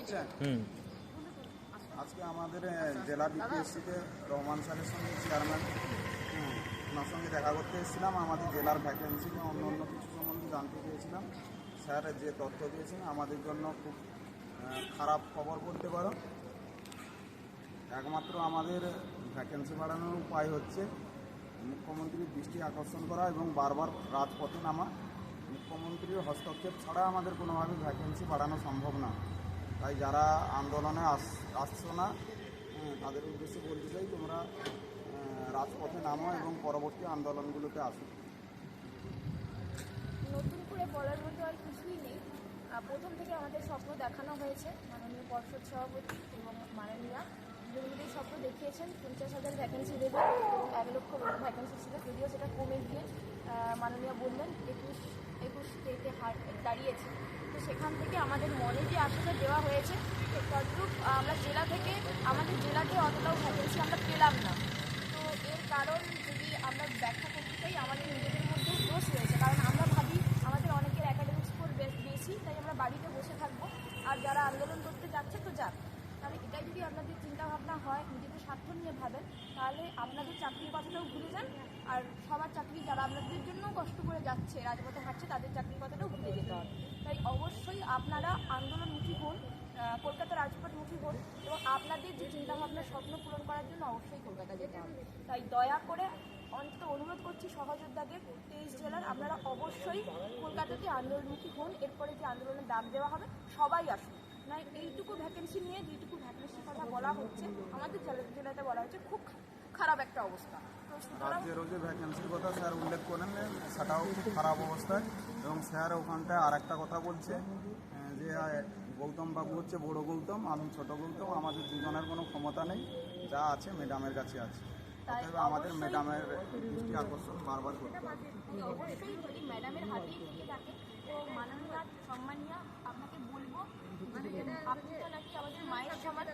হচ্ছে। আজকে আমাদের জেলা বিপিএসসিতে রহমান স্যারের সঙ্গে চেয়ারম্যান ওনার সঙ্গে দেখা করতে এসেছিলাম। আমাদের জেলার ভ্যাকেন্সি অন্য অন্য কিছু সম্বন্ধে জানতে চেয়েছিলাম। স্যার যে তথ্য দিয়েছেন আমাদের জন্য খুব খারাপ খবর বলতে পারো। একমাত্র আমাদের ভ্যাকেন্সি বাড়ানোর উপায় হচ্ছে মুখ্যমন্ত্রীর দৃষ্টি আকর্ষণ করা এবং বারবার রাজপথে নামা। মুখ্যমন্ত্রীর হস্তক্ষেপ ছাড়া আমাদের কোনোভাবে ভ্যাকেন্সি বাড়ানো সম্ভব না। তাই যারা আন্দোলনে আসছো না তাদের উদ্দেশ্যে বলতে চাই, তোমরা রাজপথে নামো এবং পরবর্তী আন্দোলনগুলোতে আসো। নতুন করে বলার মতো আর কিছুই নেই। প্রথম থেকে আমাদের স্বপ্ন দেখানো হয়েছে, মাননীয় পর্ষদ সভাপতি এবং মাননীয়া দুজনেই স্বপ্ন দেখিয়েছেন 50,000 ভ্যাকেন্সি দেবে, 1 লক্ষ ভ্যাকেন্সি ছিল, যদিও সেটা কমে গিয়ে মাননীয়া বললেন 21-তে দাঁড়িয়েছে। তো সেখান থেকে আমাদের মনে যে আশাটা দেওয়া হয়েছে তদ্রূপ আমরা জেলা থেকে আমাদের জেলাতে অতটাও ভ্যাকেন্সি আমরা পেলাম না। তো এর কারণ যদি আমরা ব্যাখ্যা করতে চাই, আমাদের নিজেদের মধ্যেও দোষ রয়েছে। কারণ আমরা ভাবি আমাদের অনেকের অ্যাকাডেমিক স্কোর বেশি, তাই আমরা বাড়িতে বসে থাকবো, আর যারা আন্দোলন করতে যাচ্ছে তো যাক। তাহলে এটাই যদি আপনাদের চিন্তাভাবনা হয়, নিজেদের স্বার্থ নিয়ে ভাবেন, তাহলে আপনাদের চাকরির কথাটাও ভুলে যান। আর সবার চাকরি যারা আপনাদের জন্য কষ্ট করে যাচ্ছে, রাজপথে হাঁটছে, তাদের চাকরির কথাটাও ভুলে যেতে হবে। তাই অবশ্যই আপনারা আন্দোলনমুখী হন, কলকাতা রাজপথমুখী হন এবং আপনাদের যে চিন্তাভাবনার স্বপ্ন পূরণ করার জন্য অবশ্যই কলকাতা যেতে হবে। তাই দয়া করে অন্তত অনুরোধ করছি সহযোদ্ধাদের 23 জেলার আপনারা অবশ্যই কলকাতাতে আন্দোলনমুখী হন। এরপরে যে আন্দোলনের ডাক দেওয়া হবে সবাই আসুন। না এইটুকু ভ্যাকেন্সি নিয়ে যেটুকু ভ্যাকেন্সির কথা বলা হচ্ছে আমাদের জেলাতে বলা হচ্ছে খুব খারাপ একটা অবস্থা। রাজ্যেরও যে ভ্যাকেন্সির কথা স্যার উল্লেখ করেন সেটাও খুব খারাপ অবস্থায়। এবং স্যার ওখানটায় আর একটা কথা বলছে যে গৌতম বাবু হচ্ছে বড় গৌতম, আমি ছোট গৌতম, আমাদের দুজনের কোনো ক্ষমতা নেই, যা আছে ম্যাডামের কাছে আছে। অতএব আমাদের ম্যাডামের দৃষ্টি আকর্ষণ বারবার করতে হবে। অবশ্যই যদি ম্যাডামের হাতেই থেকে থাকে তো মাননীয়া সম্মানীয়া আপনাকে বলবো আপনি তো নাকি আমাদের মায়ের সমান,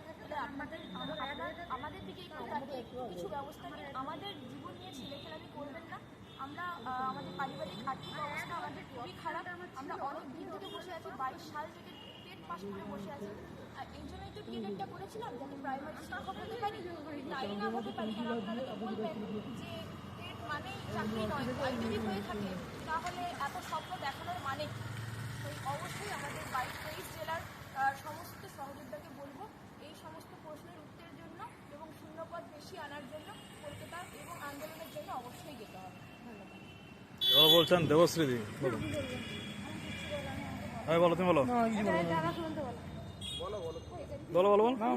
আমাদের দিকে একটু তাকিয়ে কিছু ব্যবস্থা নিন। আমাদের জীবন নিয়ে ছেলেখেলামি করবেন না। আমরা আমাদের পারিবারিক আর্থিক অবস্থা আমাদের খুবই খারাপ। আমরা অনেক দিন থেকে বসে আছি, 22 সাল থেকে টেট পাস করে বসে আছি। আর এই জন্যই তো টিএডটা করেছিলাম, যাতে প্রাইমারি শিক্ষক হতে পারি, লাইনা হতে পারি। আর আপনারা তো বলবেন যে টেট মানেই চাকরি নয়, যদি হয়ে থাকে তাহলে এত স্বপ্ন দেখানোর মানে কি? তো অবশ্যই আমাদের 22-23 জেলার সমস্ত সহযোদ্ধাকে বলবো এই সমস্ত প্রশ্নের উত্তরের জন্য এবং শূন্যপদ বেশি আনার জন্য কলকাতা এবং আন্দোলনের জন্য অবশ্যই যেতে হবে। ধন্যবাদ। বলছেন দেবশ্রীদি, বলো। বলো, তুমি বলো। বলো বলো।